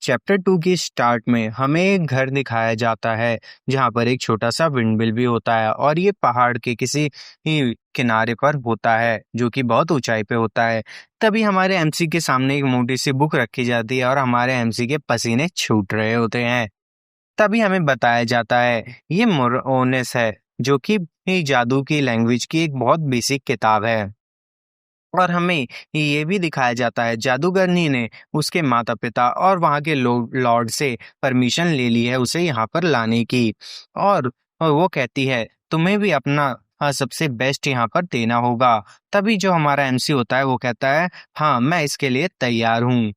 Chapter 2 की start में हमें एक घर दिखाया जाता है जहाँ पर एक छोटा सा विंडमिल भी होता है और ये पहाड़ के किसी ही किनारे पर होता है जो कि बहुत ऊंचाई पे होता है। तभी हमारे एमसी के सामने एक मोटी सी बुक रखी जाती है और हमारे एमसी के पसीने छूट रहे होते हैं। तभी हमें बताया जाता है ये मोरओनेस है जो कि जादू की लैंग्वेज की एक बहुत बेसिक किताब है। और हमें ये भी दिखाया जाता है जादूगरनी ने उसके माता पिता और वहाँ के लॉर्ड से परमिशन ले ली है उसे यहाँ पर लाने की। और वो कहती है तुम्हें भी अपना सबसे बेस्ट यहाँ पर देना होगा। तभी जो हमारा एमसी होता है वो कहता है हाँ मैं इसके लिए तैयार हूँ।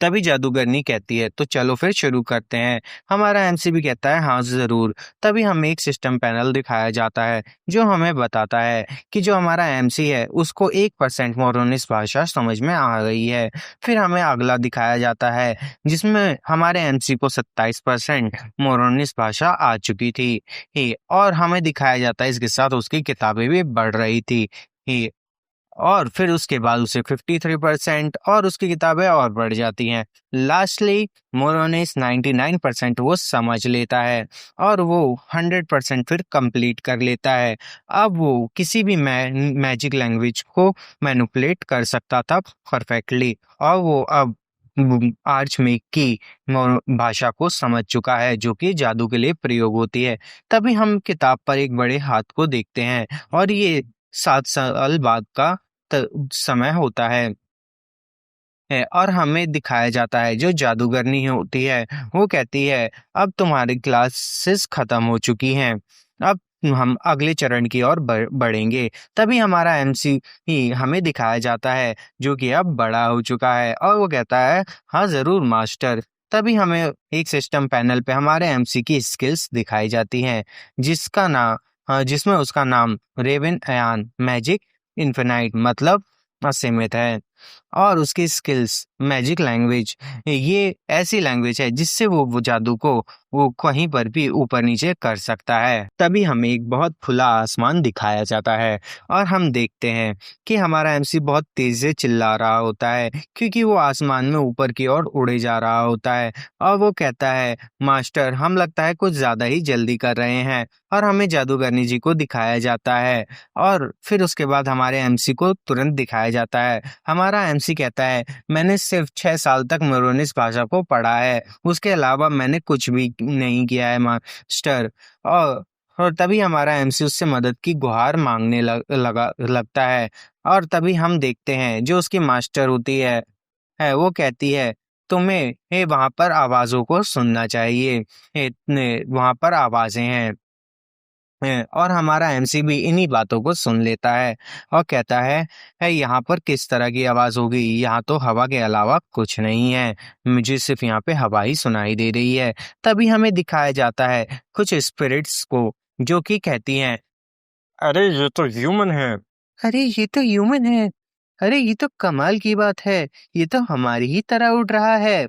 तभी जादूगरनी कहती है तो चलो फिर शुरू करते हैं। हमारा एमसी भी कहता है हाँ जरूर। तभी हमें एक सिस्टम पैनल दिखाया जाता है जो हमें बताता है कि जो हमारा एमसी है उसको 1% मोरोनिस भाषा समझ में आ गई है। फिर हमें अगला दिखाया जाता है जिसमें हमारे एमसी को 27% मोरोनिस भाषा आ चुकी थी और हमें दिखाया जाता है इसके साथ उसकी किताबें भी बढ़ रही थी और फिर उसके बाद उसे 53% और उसकी किताबें और बढ़ जाती हैं। लास्टली मोरोनिस 99% वो समझ लेता है और वो 100% फिर कंप्लीट कर लेता है। अब वो किसी भी मैजिक लैंग्वेज को मैनिपुलेट कर सकता था परफेक्टली और वो अब आर्च मेक की भाषा को समझ चुका है जो कि जादू के लिए प्रयोग होती है। तभी हम किताब पर एक बड़े हाथ को देखते हैं और ये 7 साल बाद का समय होता है और हमें दिखाया जाता है जो जादूगरनी होती है वो कहती है अब तुम्हारी क्लासेस खत्म हो चुकी हैं, अब हम अगले चरण की ओर बढ़ेंगे। तभी हमारा एमसी ही हमें दिखाया जाता है जो कि अब बड़ा हो चुका है और वो कहता है हाँ जरूर मास्टर। तभी हमें एक सिस्टम पैनल पे हमारे एमसी की स्किल्स दिखाई जाती हैं जिसका नाम जिसमें उसका नाम रेवन अयान मैजिक इन्फिनाइट मतलब असीमित है और उसकी स्किल्स मैजिक लैंग्वेज ये ऐसी लैंग्वेज है जिससे वो जादू को वो कहीं पर भी ऊपर नीचे कर सकता है। तभी हमें एक बहुत खुला आसमान दिखाया जाता है और हम देखते हैं कि हमारा एमसी बहुत तेज से चिल्ला रहा होता है क्योंकि वो आसमान में ऊपर की ओर उड़े जा रहा होता है और वो कहता है मास्टर हम लगता है कुछ ज्यादा ही जल्दी कर रहे हैं। और हमें जादूगरनी जी को दिखाया जाता है और फिर उसके बाद हमारे एमसी को तुरंत दिखाया जाता है। हमारा एमसी कहता है मैंने सिर्फ 6 साल तक मोरोनिस भाषा को पढ़ा है, उसके अलावा मैंने कुछ भी नहीं किया है मास्टर। और तभी हमारा एमसी उससे मदद की गुहार मांगने लगता है और तभी हम देखते हैं जो उसकी मास्टर होती है वो कहती है तुम्हें वहां पर आवाजों को सुनना चाहिए, वहां पर आवाजें हैं। और हमारा एमसी भी इन्हीं बातों को सुन लेता है और कहता है यहाँ पर किस तरह की आवाज होगी, यहाँ तो हवा के अलावा कुछ नहीं है, मुझे सिर्फ यहाँ पे हवा ही सुनाई दे रही है। तभी हमें दिखाया जाता है कुछ स्पिरिट्स को जो कि कहती हैं अरे ये तो ह्यूमन है, अरे ये तो ह्यूमन है, अरे ये तो कमाल की बात है, ये तो हमारी ही तरह उड़ रहा है।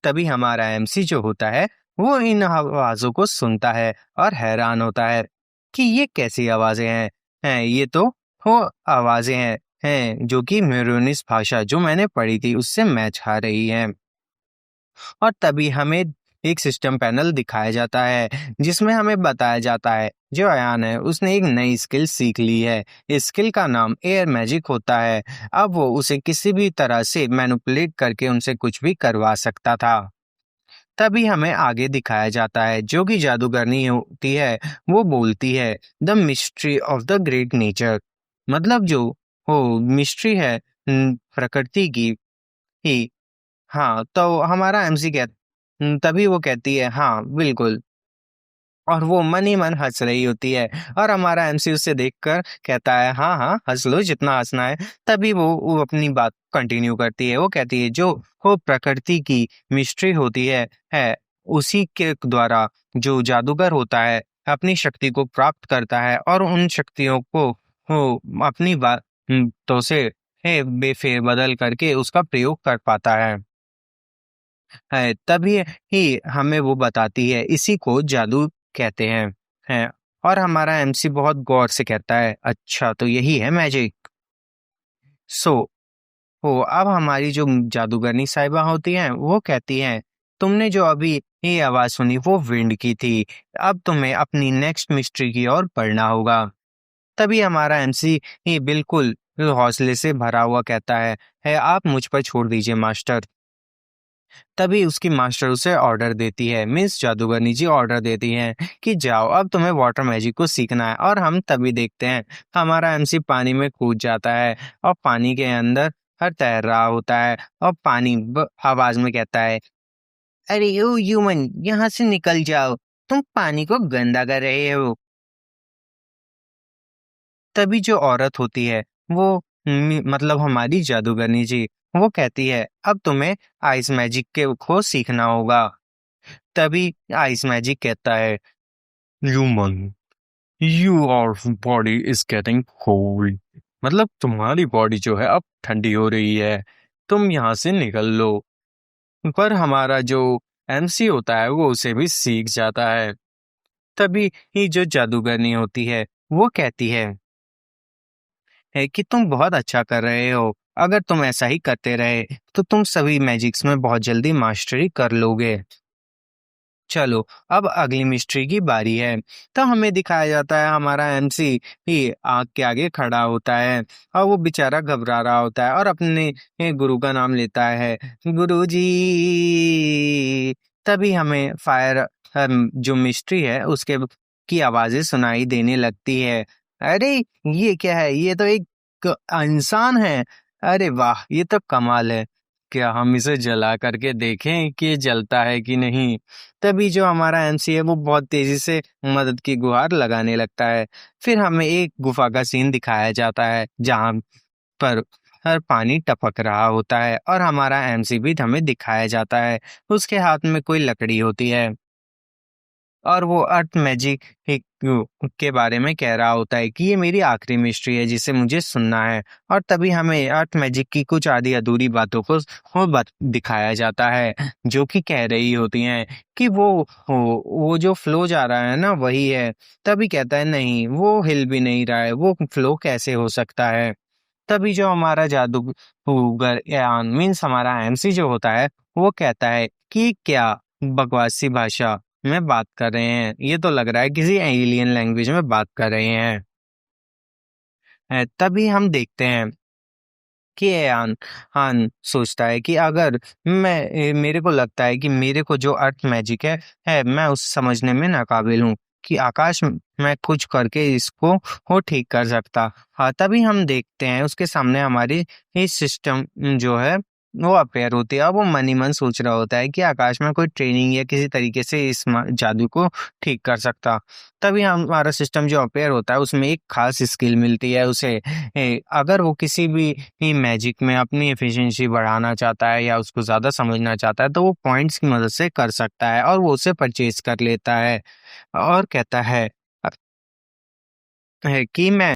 तभी हमारा एमसी जो होता है वो इन आवाजों को सुनता है और हैरान होता है कि ये कैसी आवाजें हैं ये तो वो आवाजें हैं जो कि मेरोनिस भाषा जो मैंने पढ़ी थी उससे मैच खा रही हैं। और तभी हमें एक सिस्टम पैनल दिखाया जाता है जिसमें हमें बताया जाता है जो अयान है उसने एक नई स्किल सीख ली है। इस स्किल का नाम एयर मैजिक होता है। अब वो उसे किसी भी तरह से मैनिपुलेट करके उनसे कुछ भी करवा सकता था। तभी हमें आगे दिखाया जाता है जो कि जादूगरनी होती है वो बोलती है the mystery of the great nature मतलब जो हो मिस्ट्री है प्रकृति की ही। हाँ तो हमारा एमसी तभी वो कहती है हाँ बिल्कुल और वो मन ही मन हंस रही होती है और हमारा एमसी उसे देखकर कहता है हाँ हाँ हंस लो जितना हंसना है। तभी वो अपनी बात कंटिन्यू करती है, वो कहती है जो वो प्रकृति की मिस्ट्री होती है उसी के द्वारा जो जादूगर होता है अपनी शक्ति को प्राप्त करता है और उन शक्तियों को वो अपनी बातों से बेफेर बदल करके उसका प्रयोग कर पाता है। तभी ही हमें वो बताती है इसी को जादू कहते हैं। और हमारा एमसी बहुत गौर से कहता है अच्छा तो यही है मैजिक। सो हो अब हमारी जो जादूगरनी साहिबा होती हैं वो कहती हैं, तुमने जो अभी ये आवाज सुनी वो विंड की थी। अब तुम्हें अपनी नेक्स्ट मिस्ट्री की ओर बढ़ना होगा। तभी हमारा एमसी ये बिल्कुल हौसले से भरा हुआ कहता है आप मुझ पर छोड़ दीजिए मास्टर। तभी उसकी मास्टर उसे ऑर्डर देती है, मिस जादूगरनी जी ऑर्डर देती हैं कि जाओ अब तुम्हें वाटर मैजिक को सीखना है। और हम तभी देखते हैं हमारा एमसी पानी में कूद जाता है और पानी के अंदर हर तैर रहा होता है और पानी आवाज में कहता है, अरे ओ ह्यूमन यहाँ से निकल जाओ, तुम पानी को गंदा कर रहे हो। तभी जो औरत होती है वो मतलब हमारी जादूगरनी जी वो कहती है अब तुम्हें आइस मैजिक के को सीखना होगा। तभी आइस मैजिक कहता है, human you our body is getting cold, मतलब तुम्हारी बॉडी जो है अब ठंडी हो रही है, तुम यहाँ से निकल लो। पर हमारा जो एमसी होता है वो उसे भी सीख जाता है। तभी ही जो जादूगरनी होती है वो कहती है कि तुम बहुत अच्छा कर रहे हो, अगर तुम ऐसा ही करते रहे तो तुम सभी मैजिक्स में बहुत जल्दी मास्टरी कर लोगे। चलो अब अगली मिस्ट्री की बारी है। तो हमें दिखाया जाता है हमारा एमसी ही आग के आगे खड़ा होता है और वो बेचारा घबरा रहा होता है और अपने गुरु का नाम लेता है, गुरुजी। तभी हमें फायर जो मिस्ट्री है उसके की आवाजें सुनाई देने लगती है। अरे ये क्या है, ये तो एक इंसान है। अरे वाह ये तो कमाल है, क्या हम इसे जला करके देखें कि ये जलता है कि नहीं। तभी जो हमारा एमसी है वो बहुत तेजी से मदद की गुहार लगाने लगता है। फिर हमें एक गुफा का सीन दिखाया जाता है जहां पर हर पानी टपक रहा होता है और हमारा एमसी भी हमें दिखाया जाता है, उसके हाथ में कोई लकड़ी होती है और वो अर्थ मैजिक के बारे में कह रहा होता है कि ये मेरी आखिरी मिस्ट्री है जिसे मुझे सुनना है। और तभी हमें अर्थ मैजिक की कुछ आधी अधूरी बातों को दिखाया जाता है जो कि कह रही होती हैं कि वो जो फ्लो जा रहा है ना वही है। तभी कहता है नहीं वो हिल भी नहीं रहा है, वो फ्लो कैसे हो सकता है। तभी जो हमारा जादूगर यान मीन्स हमारा एमसी जो होता है वो कहता है कि क्या बकवासी भाषा में बात कर रहे हैं, ये तो लग रहा है किसी एलियन लैंग्वेज में बात कर रहे हैं। तभी हम देखते हैं कि एयान हान सोचता है कि अगर मेरे को लगता है कि मेरे को जो अर्थ मैजिक है मैं उसे समझने में नाकाबिल हूँ कि आकाश में कुछ करके इसको वो ठीक कर सकता। हाँ तभी हम देखते हैं उसके सामने हमारी ये सिस्टम जो है वो अपेयर होती है और वो मन ही मन सोच रहा होता है कि आकाश में कोई ट्रेनिंग या किसी तरीके से इस जादू को ठीक कर सकता। तभी हमारा सिस्टम जो अपेयर होता है उसमें एक खास स्किल मिलती है उसे। अगर वो किसी भी मैजिक में अपनी एफिशिएंसी बढ़ाना चाहता है या उसको ज्यादा समझना चाहता है तो वो पॉइंट्स की मदद से कर सकता है और वो उसे परचेज कर लेता है और कहता है कि मैं